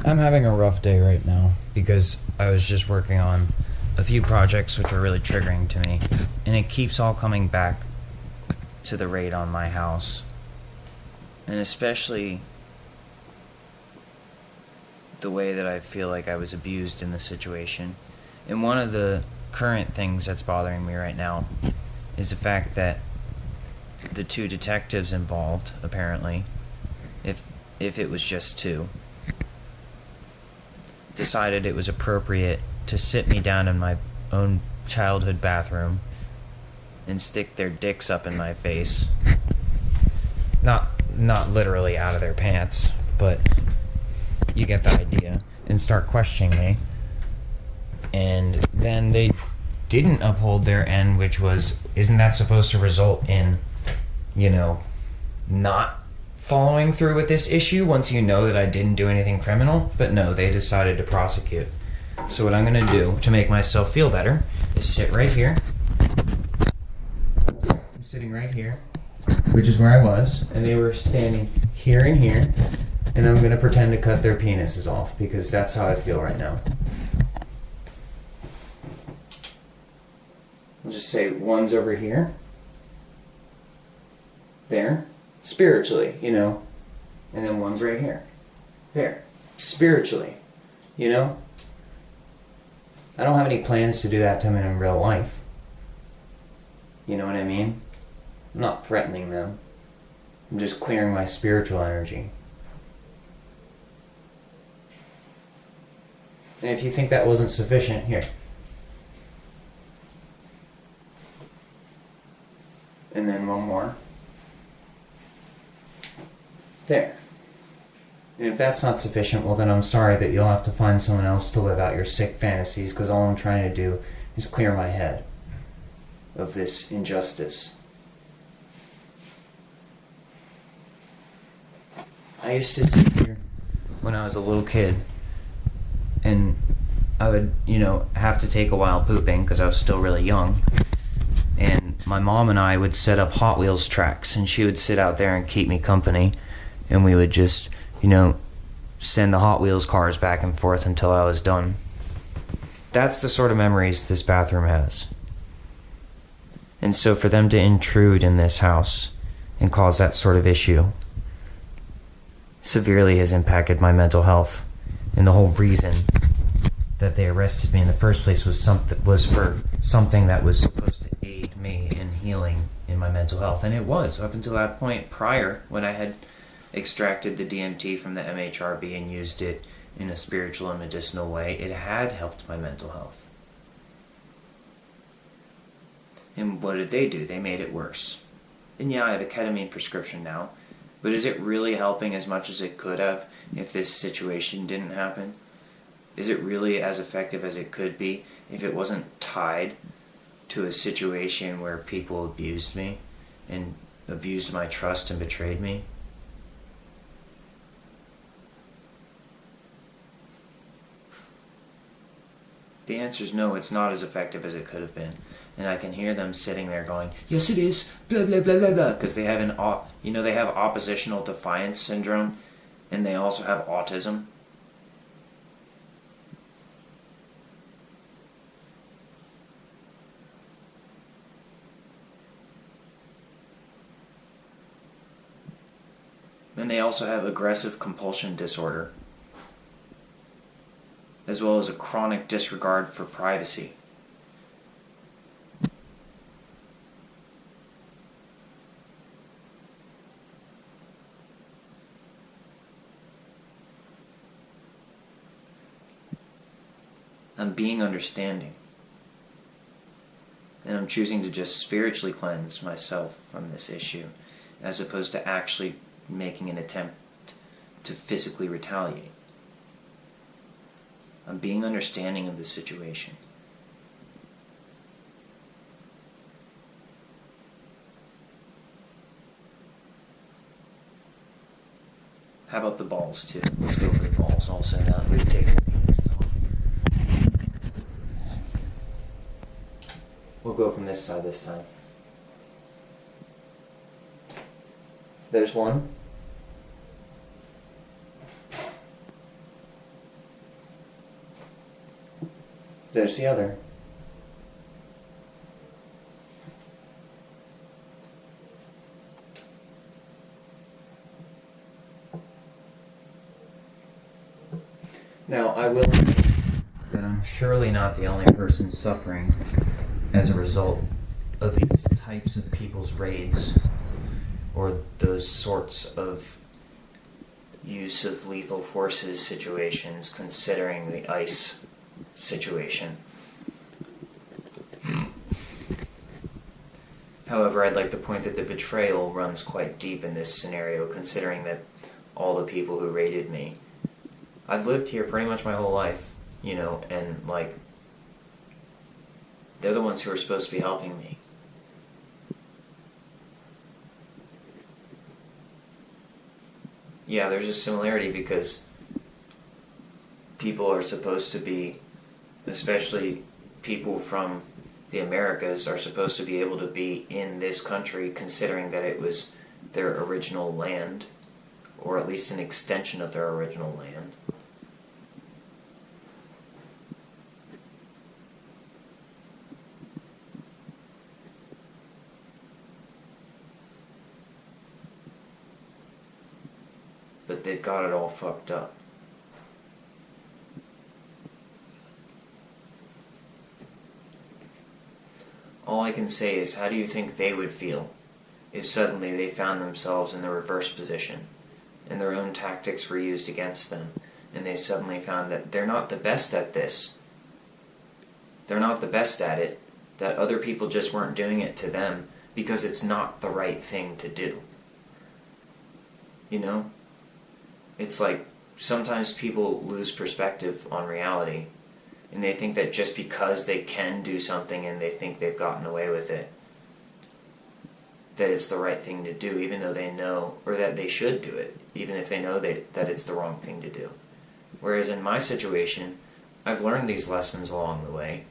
I'm having a rough day right now because I was just working on a few projects which are really triggering to me, and it keeps all coming back to the raid on my house, and especially the way that I feel like I was abused in the situation. And one of the current things that's bothering me right now is the fact that the two detectives involved, apparently, if it was just two, decided it was appropriate to sit me down in my own childhood bathroom and stick their dicks up in my face. Not literally out of their pants, but you get the idea. And start questioning me. And then they didn't uphold their end, which was, isn't that supposed to result in, not following through with this issue once you know that I didn't do anything criminal? But no, they decided to prosecute. So what I'm going to do to make myself feel better is sit right here. I'm sitting right here, which is where I was, and they were standing here and here, and I'm going to pretend to cut their penises off because that's how I feel right now. I'll just say one's over here. There. Spiritually, and then one's right here. There. Spiritually, I don't have any plans to do that to them in real life. You know what I mean? I'm not threatening them. I'm just clearing my spiritual energy. And if you think that wasn't sufficient, here. And then one more. There. And if that's not sufficient, well then I'm sorry that you'll have to find someone else to live out your sick fantasies, because all I'm trying to do is clear my head of this injustice. I used to sit here when I was a little kid, and I would, have to take a while pooping because I was still really young. And my mom and I would set up Hot Wheels tracks, and she would sit out there and keep me company. And we would just, send the Hot Wheels cars back and forth until I was done. That's the sort of memories this bathroom has. And so for them to intrude in this house and cause that sort of issue severely has impacted my mental health. And the whole reason that they arrested me in the first place was for something that was supposed to aid me in healing in my mental health. And it was, up until that point prior, when I had extracted the DMT from the MHRB and used it in a spiritual and medicinal way, it had helped my mental health. And what did they do? They made it worse. And yeah, I have a ketamine prescription now, but is it really helping as much as it could have if this situation didn't happen? Is it really as effective as it could be if it wasn't tied to a situation where people abused me and abused my trust and betrayed me? The answer is no, it's not as effective as it could have been. And I can hear them sitting there going, yes it is, blah blah blah blah blah, because they have they have oppositional defiance syndrome, and they also have autism. And they also have aggressive compulsion disorder, as well as a chronic disregard for privacy. I'm being understanding. And I'm choosing to just spiritually cleanse myself from this issue, as opposed to actually making an attempt to physically retaliate. I'm being understanding of the situation. How about the balls, too? Let's go for the balls also now that we've taken the penises off. We'll go from this side this time. There's one. There's the other. Now, I will admit that I'm surely not the only person suffering as a result of these types of people's raids, or those sorts of use of lethal forces situations, considering the ICE situation. However, I'd like to point that the betrayal runs quite deep in this scenario, considering that all the people who raided me, I've lived here pretty much my whole life, you know, and, like, they're the ones who are supposed to be helping me. Yeah, there's a similarity because people are supposed to be, especially people from the Americas, are supposed to be able to be in this country, considering that it was their original land, or at least an extension of their original land. But they've got it all fucked up. All I can say is, how do you think they would feel if suddenly they found themselves in the reverse position, and their own tactics were used against them, and they suddenly found that they're not the best at this, they're not the best at it, that other people just weren't doing it to them because it's not the right thing to do. You know? It's like, sometimes people lose perspective on reality, and they think that just because they can do something and they think they've gotten away with it, that it's the right thing to do, even though they know, or that they should do it, even if they know that it's the wrong thing to do. Whereas in my situation, I've learned these lessons along the way.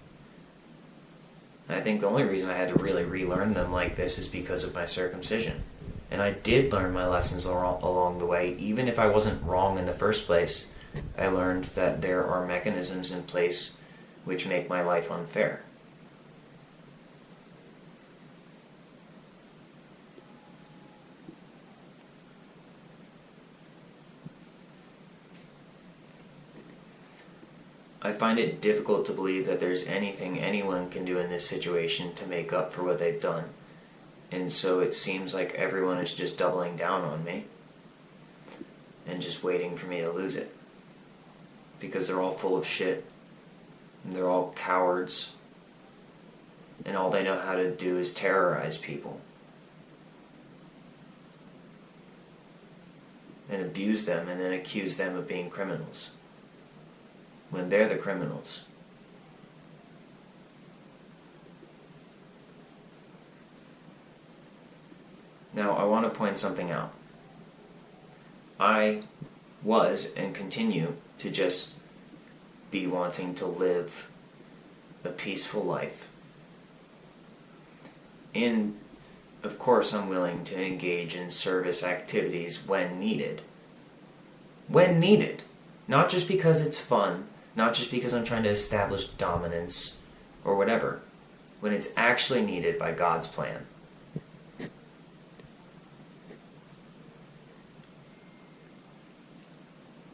And I think the only reason I had to really relearn them like this is because of my circumcision. And I did learn my lessons along the way, even if I wasn't wrong in the first place. I learned that there are mechanisms in place which make my life unfair. I find it difficult to believe that there's anything anyone can do in this situation to make up for what they've done. And so it seems like everyone is just doubling down on me and just waiting for me to lose it. Because they're all full of shit, and they're all cowards, and all they know how to do is terrorize people and abuse them, and then accuse them of being criminals when they're the criminals. Now, I want to point something out. I was and continue to just be wanting to live a peaceful life. And, of course, I'm willing to engage in service activities when needed. When needed. Not just because it's fun, not just because I'm trying to establish dominance or whatever. When it's actually needed by God's plan.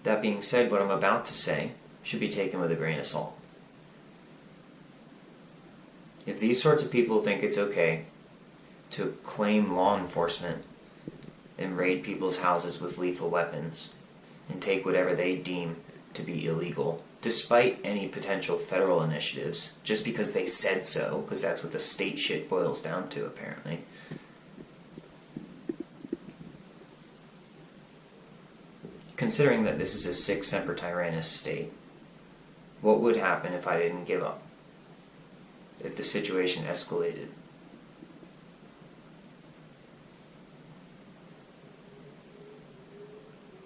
That being said, what I'm about to say should be taken with a grain of salt. If these sorts of people think it's okay to claim law enforcement and raid people's houses with lethal weapons and take whatever they deem to be illegal, despite any potential federal initiatives, just because they said so, because that's what the state shit boils down to, apparently. Considering that this is a sic semper tyrannis state, what would happen if I didn't give up? If the situation escalated?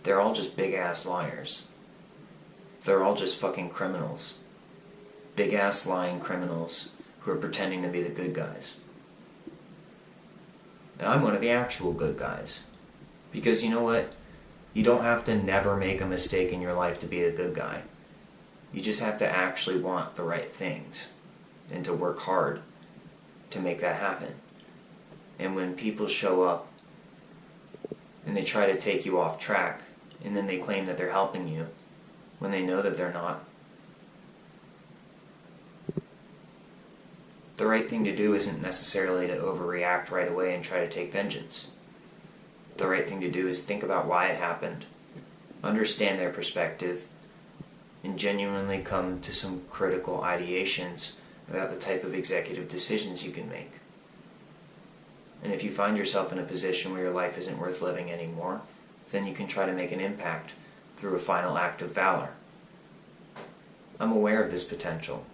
They're all just big-ass liars. They're all just fucking criminals. Big-ass lying criminals who are pretending to be the good guys. And I'm one of the actual good guys. Because you know what? You don't have to never make a mistake in your life to be a good guy. You just have to actually want the right things and to work hard to make that happen. And when people show up and they try to take you off track, and then they claim that they're helping you when they know that they're not, the right thing to do isn't necessarily to overreact right away and try to take vengeance. The right thing to do is think about why it happened, understand their perspective, and genuinely come to some critical ideations about the type of executive decisions you can make. And if you find yourself in a position where your life isn't worth living anymore, then you can try to make an impact through a final act of valor. I'm aware of this potential.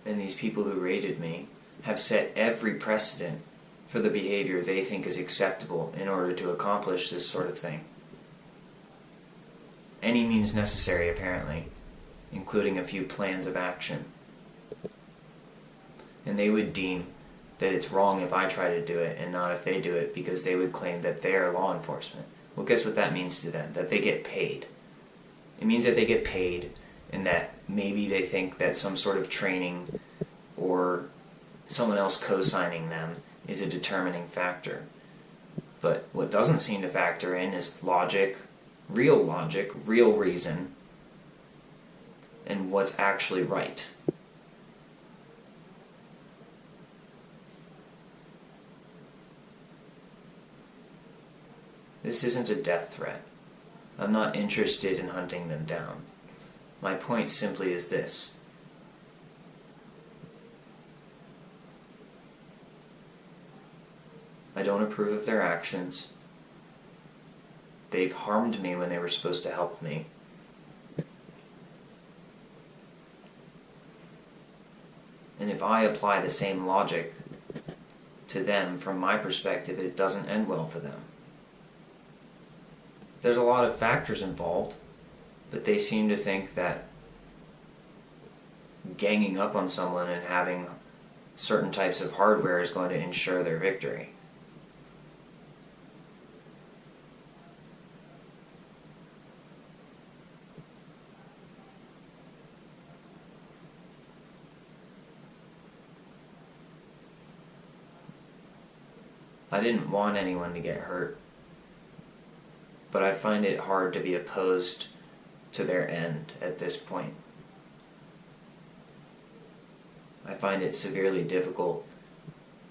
And these people who raided me have set every precedent for the behavior they think is acceptable in order to accomplish this sort of thing. Any means necessary, apparently, including a few plans of action. And they would deem that it's wrong if I try to do it and not if they do it, because they would claim that they're law enforcement. Well, guess what that means to them? That they get paid. It means that they get paid, and that maybe they think that some sort of training or someone else co-signing them is a determining factor. But what doesn't seem to factor in is logic, real reason, and what's actually right. This isn't a death threat. I'm not interested in hunting them down. My point simply is this. I don't approve of their actions. They've harmed me when they were supposed to help me. And if I apply the same logic to them, from my perspective, it doesn't end well for them. There's a lot of factors involved, but they seem to think that ganging up on someone and having certain types of hardware is going to ensure their victory. I didn't want anyone to get hurt, but I find it hard to be opposed to their end at this point. I find it severely difficult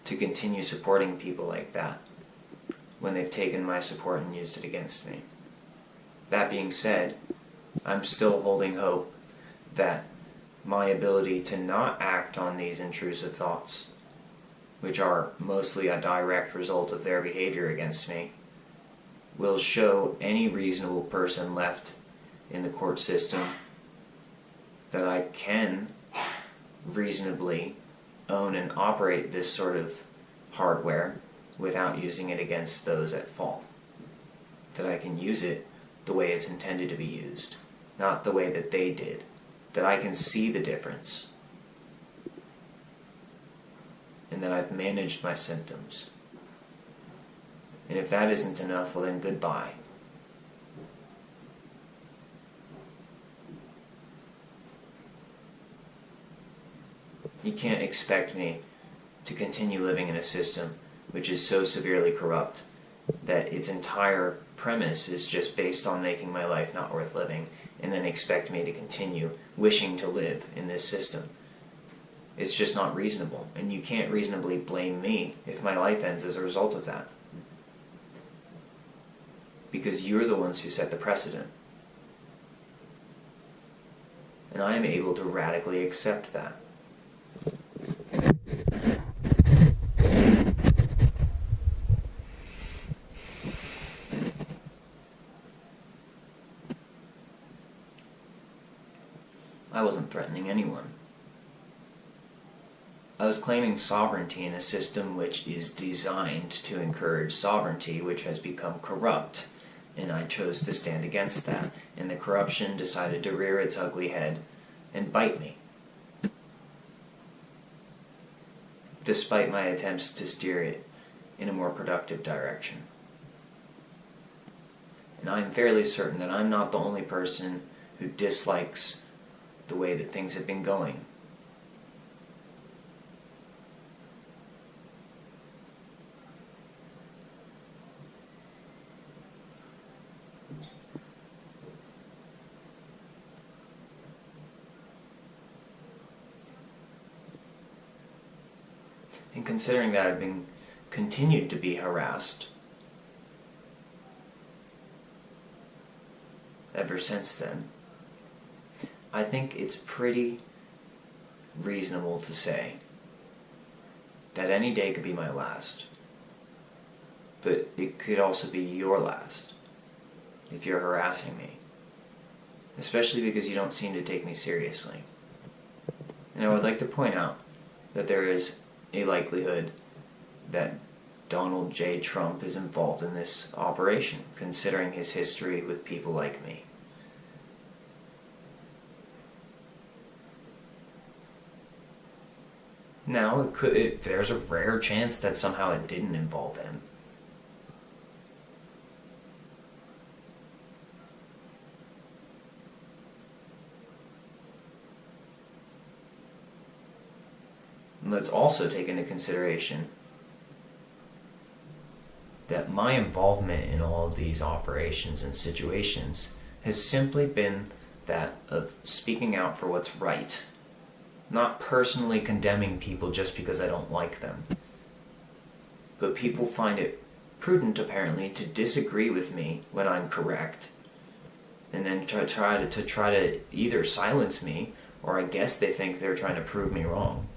to continue supporting people like that when they've taken my support and used it against me. That being said, I'm still holding hope that my ability to not act on these intrusive thoughts, which are mostly a direct result of their behavior against me, will show any reasonable person left in the court system that I can reasonably own and operate this sort of hardware without using it against those at fault. That I can use it the way it's intended to be used, not the way that they did. That I can see the difference. And that I've managed my symptoms. And if that isn't enough, well then goodbye. You can't expect me to continue living in a system which is so severely corrupt that its entire premise is just based on making my life not worth living, and then expect me to continue wishing to live in this system. It's just not reasonable, and you can't reasonably blame me if my life ends as a result of that. Because you're the ones who set the precedent. And I am able to radically accept that. I wasn't threatening anyone. I was claiming sovereignty in a system which is designed to encourage sovereignty, which has become corrupt and I chose to stand against that, and the corruption decided to rear its ugly head and bite me, despite my attempts to steer it in a more productive direction. And I'm fairly certain that I'm not the only person who dislikes the way that things have been going. And considering that I've been continued to be harassed ever since then, I think it's pretty reasonable to say that any day could be my last, but it could also be your last if you're harassing me, especially because you don't seem to take me seriously. And I would like to point out that there is a likelihood that Donald J. Trump is involved in this operation, considering his history with people like me. Now, there's a rare chance that somehow it didn't involve him. Let's also take into consideration that my involvement in all of these operations and situations has simply been that of speaking out for what's right, not personally condemning people just because I don't like them. But people find it prudent, apparently, to disagree with me when I'm correct, and then try to either silence me, or I guess they think they're trying to prove me wrong.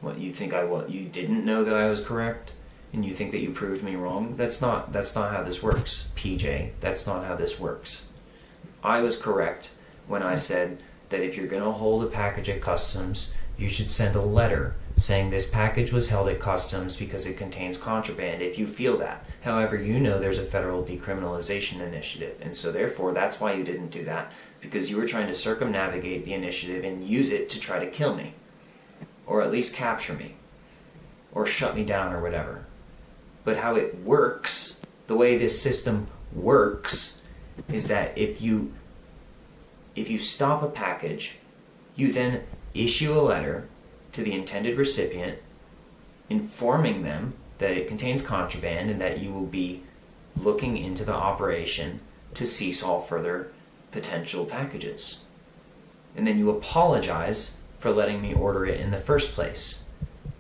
What, you think you didn't know that I was correct? And you think that you proved me wrong? That's not how this works, PJ. That's not how this works. I was correct when I said that if you're going to hold a package at customs, you should send a letter saying this package was held at customs because it contains contraband, if you feel that. However, you know there's a federal decriminalization initiative, and so therefore that's why you didn't do that, because you were trying to circumnavigate the initiative and use it to try to kill me. Or at least capture me, or shut me down, or whatever. But how it works, the way this system works, is that if you stop a package, you then issue a letter to the intended recipient informing them that it contains contraband and that you will be looking into the operation to cease all further potential packages. And then you apologize for letting me order it in the first place.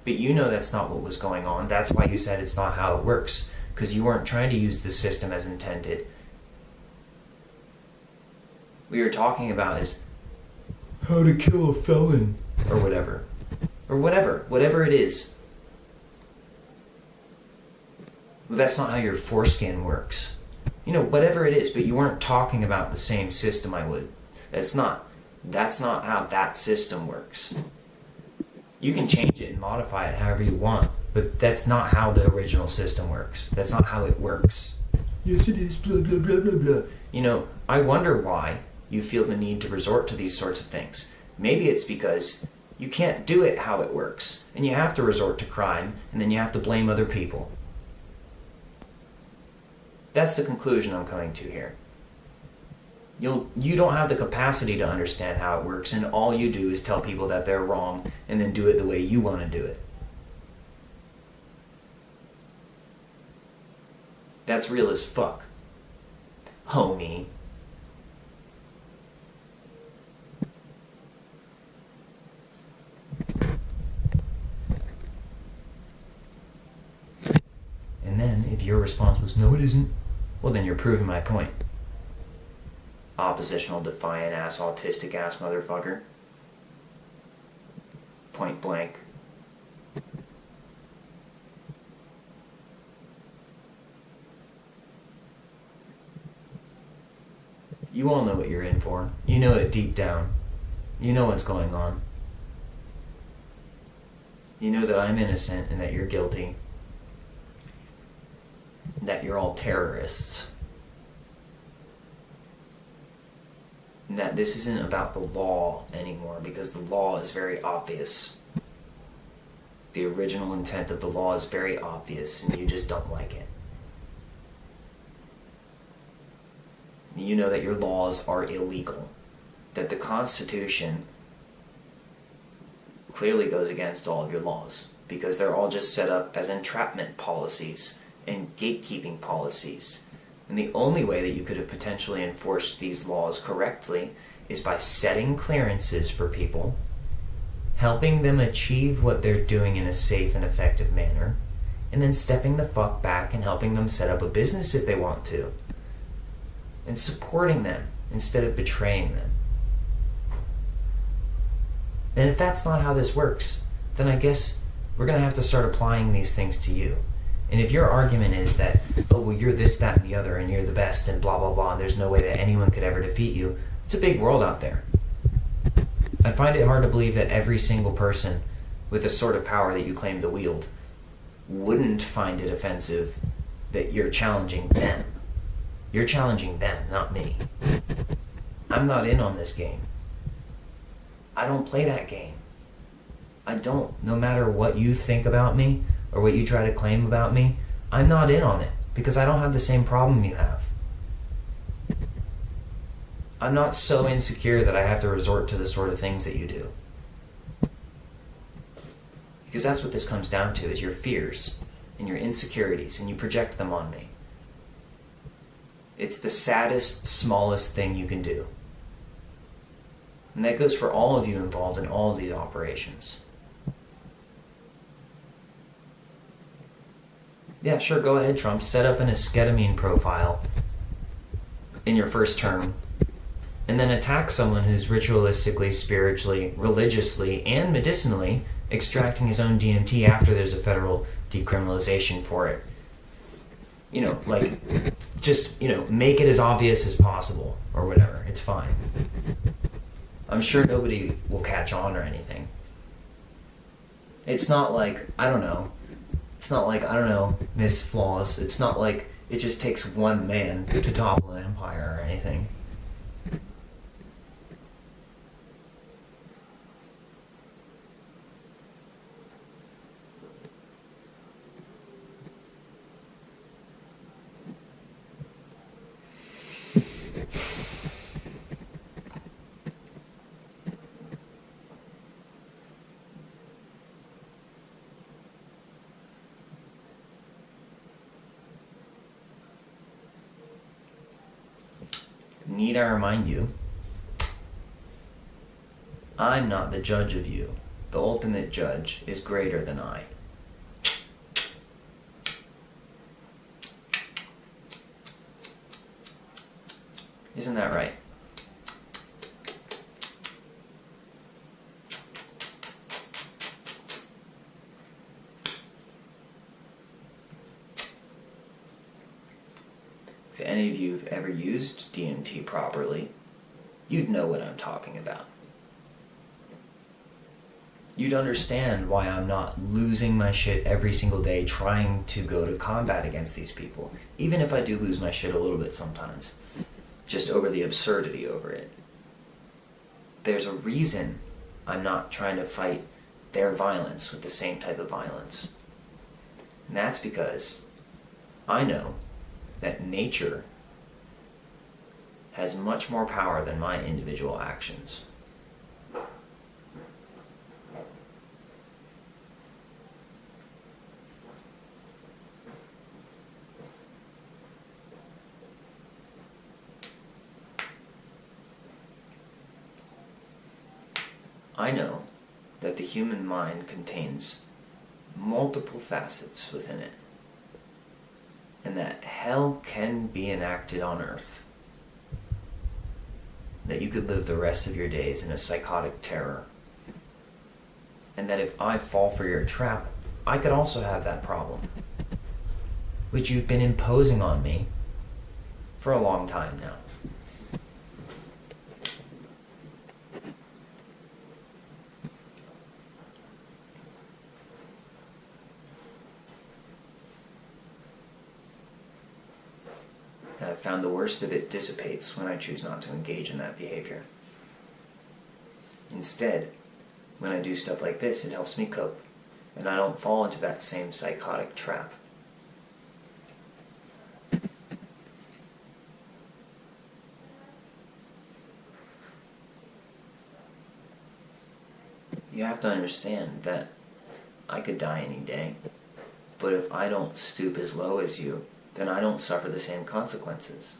But you know that's not what was going on. That's why you said it's not how it works, because you weren't trying to use the system as intended. What you're talking about is how to kill a felon, or whatever. Or whatever it is. Well, that's not how your foreskin works. You know, whatever it is, but you weren't talking about the same system I would. That's not how that system works. You can change it and modify it however you want, but that's not how the original system works. That's not how it works. Yes, it is, blah, blah, blah, blah, blah. You know, I wonder why you feel the need to resort to these sorts of things. Maybe it's because you can't do it how it works, and you have to resort to crime, and then you have to blame other people. That's the conclusion I'm coming to here. You don't have the capacity to understand how it works, and all you do is tell people that they're wrong and then do it the way you want to do it. That's real as fuck, homie. And then, if your response was, no it isn't, well then you're proving my point. Oppositional, defiant ass, autistic ass motherfucker. Point blank. You all know what you're in for. You know it deep down. You know what's going on. You know that I'm innocent and that you're guilty. that you're all terrorists. And that this isn't about the law anymore, because the law is very obvious. The original intent of the law is very obvious, and you just don't like it. You know that your laws are illegal. That the Constitution clearly goes against all of your laws, because they're all just set up as entrapment policies and gatekeeping policies. And the only way that you could have potentially enforced these laws correctly is by setting clearances for people, helping them achieve what they're doing in a safe and effective manner, and then stepping the fuck back and helping them set up a business if they want to, and supporting them instead of betraying them. And if that's not how this works, then I guess we're going to have to start applying these things to you. And if your argument is that, oh, well, you're this, that, and the other, and you're the best, and blah, blah, blah, and there's no way that anyone could ever defeat you, it's a big world out there. I find it hard to believe that every single person with the sort of power that you claim to wield wouldn't find it offensive that you're challenging them. You're challenging them, not me. I'm not in on this game. I don't play that game. I don't. No matter what you think about me, or what you try to claim about me, I'm not in on it, because I don't have the same problem you have. I'm not so insecure that I have to resort to the sort of things that you do. Because that's what this comes down to, is your fears and your insecurities, and you project them on me. It's the saddest, smallest thing you can do. And that goes for all of you involved in all of these operations. Yeah, sure, go ahead, Trump. Set up an esketamine profile in your first term, and then attack someone who's ritualistically, spiritually, religiously, and medicinally extracting his own DMT after there's a federal decriminalization for it. You know, like, just, you know, make it as obvious as possible, or whatever. It's fine. I'm sure nobody will catch on or anything. It's not like, I don't know, Miss Flawless. It's not like it just takes one man to topple an empire or anything. Need I remind you, I'm not the judge of you. The ultimate judge is greater than I. Isn't that right? If any of you have ever used DMT properly, you'd know what I'm talking about. You'd understand why I'm not losing my shit every single day trying to go to combat against these people, even if I do lose my shit a little bit sometimes, just over the absurdity over it. There's a reason I'm not trying to fight their violence with the same type of violence. And that's because I know that nature has much more power than my individual actions. I know that the human mind contains multiple facets within it, and that hell can be enacted on earth. That you could live the rest of your days in a psychotic terror. And that if I fall for your trap, I could also have that problem, which you've been imposing on me for a long time now. I've found the worst of it dissipates when I choose not to engage in that behavior. Instead, when I do stuff like this, it helps me cope, and I don't fall into that same psychotic trap. You have to understand that I could die any day, but if I don't stoop as low as you, then I don't suffer the same consequences.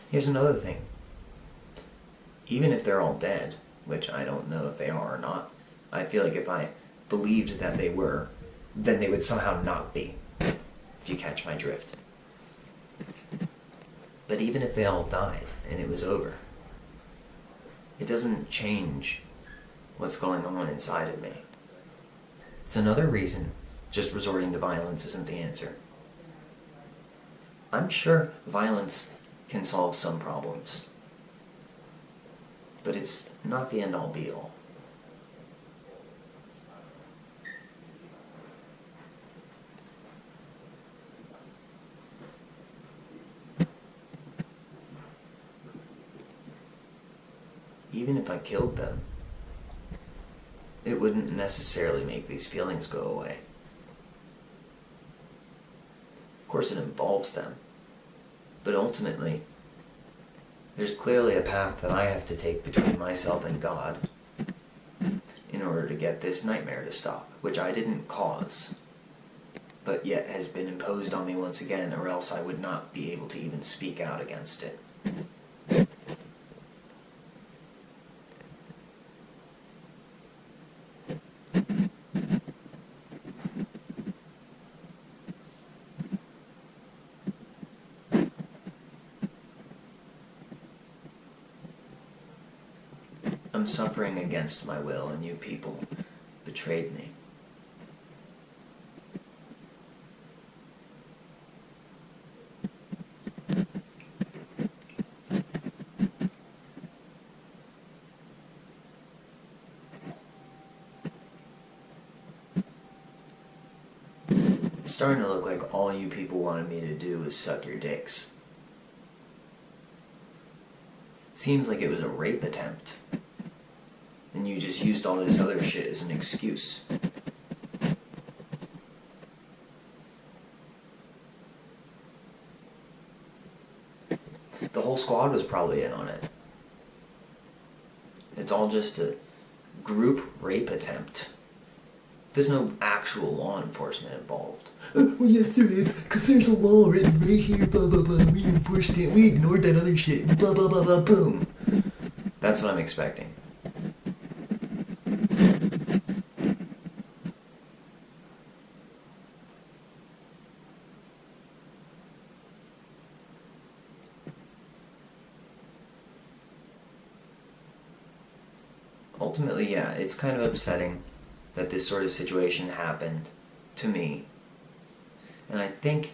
Here's another thing. Even if they're all dead, which I don't know if they are or not, I feel like if I believed that they were, then they would somehow not be, if you catch my drift. But even if they all died and it was over, it doesn't change what's going on inside of me. It's another reason just resorting to violence isn't the answer. I'm sure violence can solve some problems, but it's not the end-all be-all. Even if I killed them, it wouldn't necessarily make these feelings go away. Of course it involves them, but ultimately, there's clearly a path that I have to take between myself and God in order to get this nightmare to stop, which I didn't cause, but yet has been imposed on me once again, or else I would not be able to even speak out against it. I'm suffering against my will, and you people betrayed me. It's starting to look like all you people wanted me to do was suck your dicks. Seems like it was a rape attempt, and you just used all this other shit as an excuse. The whole squad was probably in on it. It's all just a group rape attempt. There's no actual law enforcement involved. Well, yes, there is, because there's a law written right here, blah, blah, blah. We enforced it, we ignored that other shit, blah, blah, blah, blah, boom. That's what I'm expecting. Ultimately, yeah, it's kind of upsetting that this sort of situation happened to me. And I think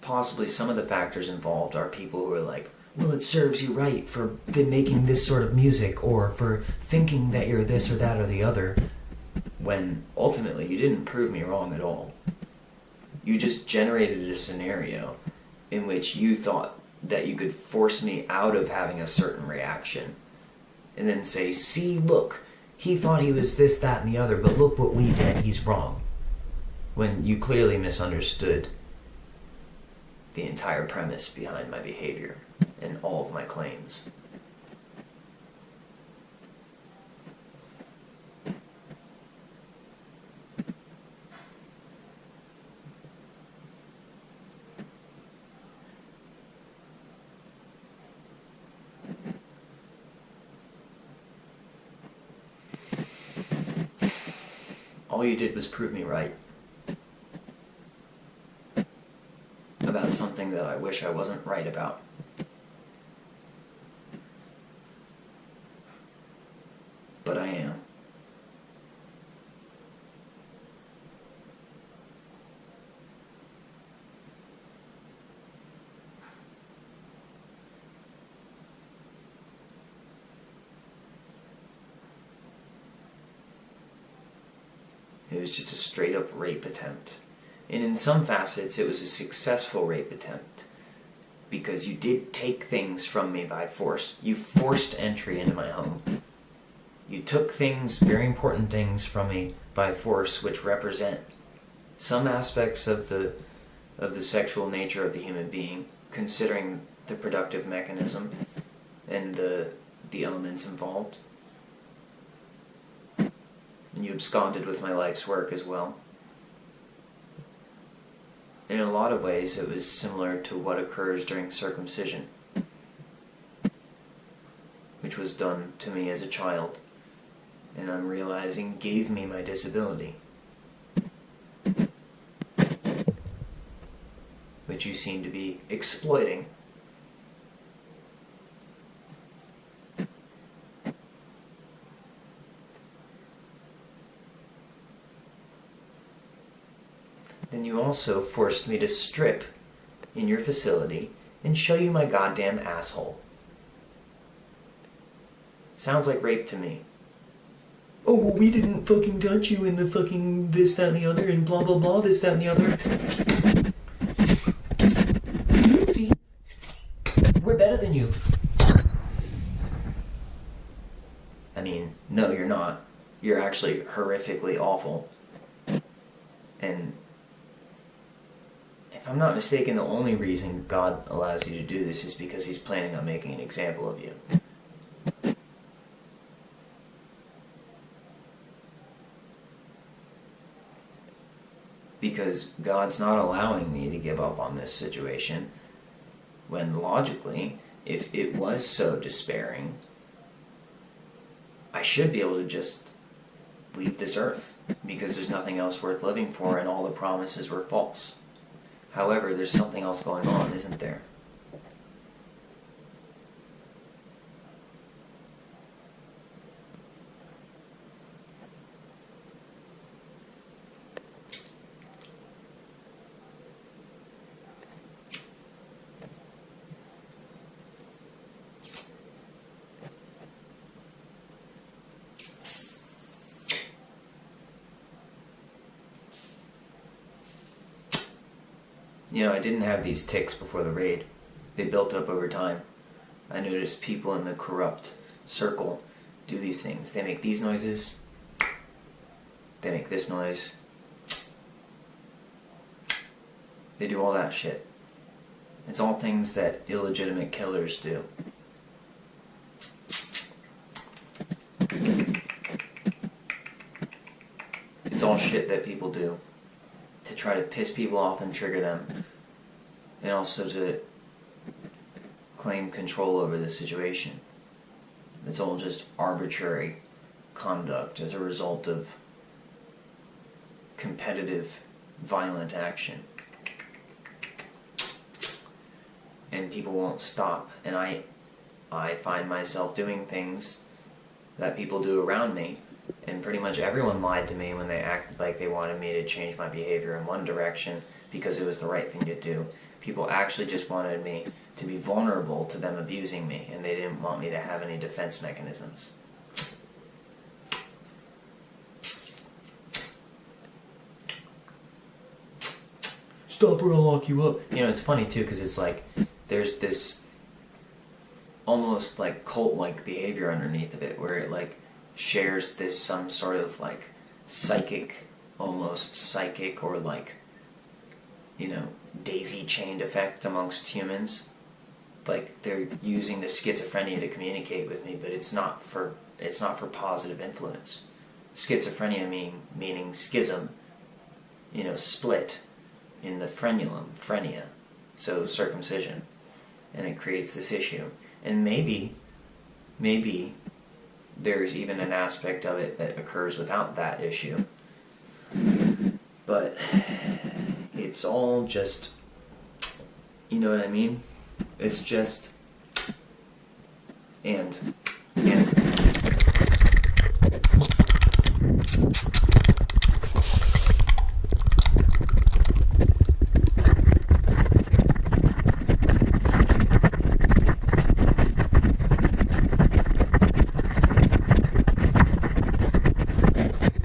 possibly some of the factors involved are people who are like, well, it serves you right for making this sort of music, or for thinking that you're this or that or the other, when ultimately you didn't prove me wrong at all. You just generated a scenario in which you thought that you could force me out of having a certain reaction, and then say, see, look, he thought he was this, that, and the other, but look what we did, he's wrong. When you clearly misunderstood the entire premise behind my behavior and all of my claims. All you did was prove me right about something that I wish I wasn't right about. It was just a straight up rape attempt. And in some facets, it was a successful rape attempt. Because you did take things from me by force. You forced entry into my home. You took things, very important things, from me by force, which represent some aspects of the sexual nature of the human being, considering the productive mechanism and the elements involved. And you absconded with my life's work as well. In a lot of ways, it was similar to what occurs during circumcision, which was done to me as a child, and I'm realizing gave me my disability, which you seem to be exploiting. Then you also forced me to strip in your facility and show you my goddamn asshole. Sounds like rape to me. Oh, well, we didn't fucking touch you in the fucking this, that, and the other, and blah, blah, blah, this, that, and the other. See? We're better than you. I mean, no, you're not. You're actually horrifically awful. And if I'm not mistaken, the only reason God allows you to do this is because He's planning on making an example of you. Because God's not allowing me to give up on this situation, when logically, if it was so despairing, I should be able to just leave this earth, because there's nothing else worth living for and all the promises were false. However, there's something else going on, isn't there? You know, I didn't have these tics before the raid. They built up over time. I noticed people in the corrupt circle do these things. They make these noises. They make this noise. They do all that shit. It's all things that illegitimate killers do. It's all shit that people do to try to piss people off and trigger them, and also to claim control over the situation. It's all just arbitrary conduct as a result of competitive, violent action. And people won't stop, and I find myself doing things that people do around me. And pretty much everyone lied to me when they acted like they wanted me to change my behavior in one direction because it was the right thing to do. People actually just wanted me to be vulnerable to them abusing me, and they didn't want me to have any defense mechanisms. Stop or I'll lock you up. You know, it's funny too, because it's like there's this almost like cult-like behavior underneath of it, where it like shares this some sort of like psychic, almost psychic, or like, you know, daisy-chained effect amongst humans. Like they're using the schizophrenia to communicate with me, but it's not for positive influence. Schizophrenia meaning schism, you know, split in the frenulum, phrenia, so circumcision, and it creates this issue. And maybe there's even an aspect of it that occurs without that issue. But it's all just, you know what I mean? It's just, and.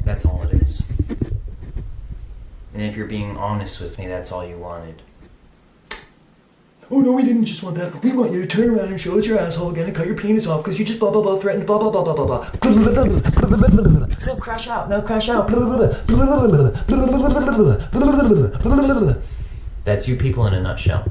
That's all it is. if you're being honest with me, that's all you wanted. Oh no, we didn't just want that. We want you to turn around and show us your asshole again and cut your penis off because you just blah blah blah threatened blah blah blah blah blah blah. No, crash out. No, crash out. That's you people in a nutshell.